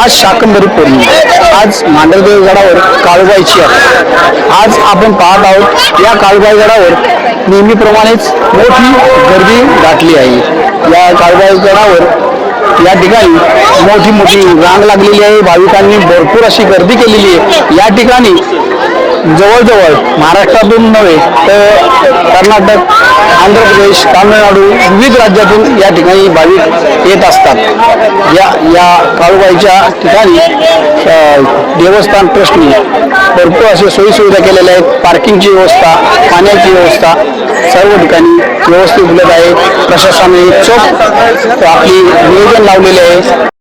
आज शाकंभरी पौर्णिमा, आज मांडरदेव गडावर काळूबाईची यात्रा। आज आपण पाहत आहोत या काळूबाई गडावर नेहमीप्रमाणेच मोठी गर्दी दाटली आहे। या काळूबाई गडावर या ठिकाणी मोठी रांग लागलेली आहे। भाविकांनी भरपूर अशी गर्दी केलेली आहे। या ठिकाणी जवळजवळ महाराष्ट्रातून नव्हे तर कर्नाटक, आंध्र प्रदेश, तामिळनाडू विविध राज्यातून या ठिकाणी भाविक येत असतात। या काळूबाईच्या ठिकाणी देवस्थान ट्रस्टने भरपूर असे सोयीसुविधा केलेल्या आहेत। पार्किंगची व्यवस्था, पाण्याची व्यवस्था सर्व ठिकाणी व्यवस्थित उपलब्ध आहे। प्रशासनाने चोख आपली नियोजन लावलेले आहे।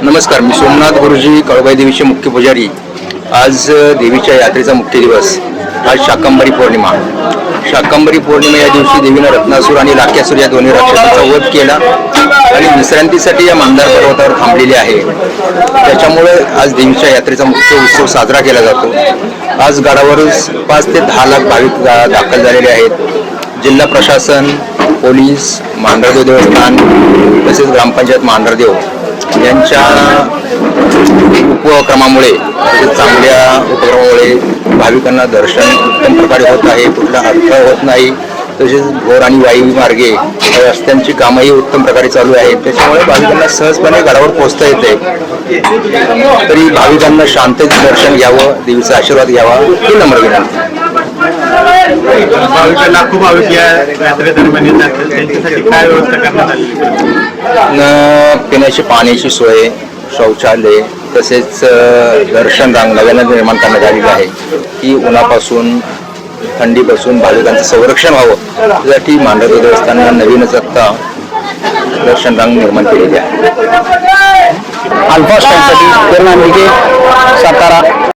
नमस्कार, मी सोमनाथ गुरुजी, काळूबाई देवीचे मुख्य पुजारी। आज देवीच्या यात्रेचा मुख्य दिवस, आज शाकंभरी पौर्णिमा। शाकंभरी पौर्णिमा या दिवशी देवीनं रत्नासूर आणि लाक्यासूर या दोन्ही राक्षसांचा वध केला आणि विश्रांतीसाठी या मंदार पर्वतावर थांबलेली आहे। त्याच्यामुळे आज देवीच्या यात्रेचा मुख्य उत्सव साजरा केला जातो। आज गडावर 5 ते 10 लाख भाविक दाखल झालेले आहेत। जिल्हा प्रशासन, पोलीस, मांढरदेव देवस्थान तसेच ग्रामपंचायत मांढरदेव यांच्या उपक्रमामुळे, चांगल्या उपक्रमामुळे भाविकांना दर्शन उत्तम प्रकारे होत आहे, कुठला अडथळा होत नाही। तसेच घोर आणि वायू मार्गे रस्त्यांची कामंही उत्तम प्रकारे चालू आहेत। त्याच्यामुळे भाविकांना सहजपणे गडावर पोहोचता येते। तरी भाविकांना शांततेत दर्शन घ्यावं, देवीचा आशीर्वाद घ्यावा ही नम्र विनंती। लाखो भाविक या यात्रेदरम्यान येतात, त्यांच्यासाठी काय व्यवस्था करण्यात आली? पिण्याची पाण्याची सोय, शौचालय तसेच दर्शन रांग नव्यानं निर्माण करण्यात आलेली आहे की उन्हापासून, थंडीपासून भाविकांचं संरक्षण व्हावं यासाठी मांढरदेव देवस्थानानं नवीनच आता दर्शन रांग निर्माण केलेली आहे। अल्फा स्टँडसाठी सातारा।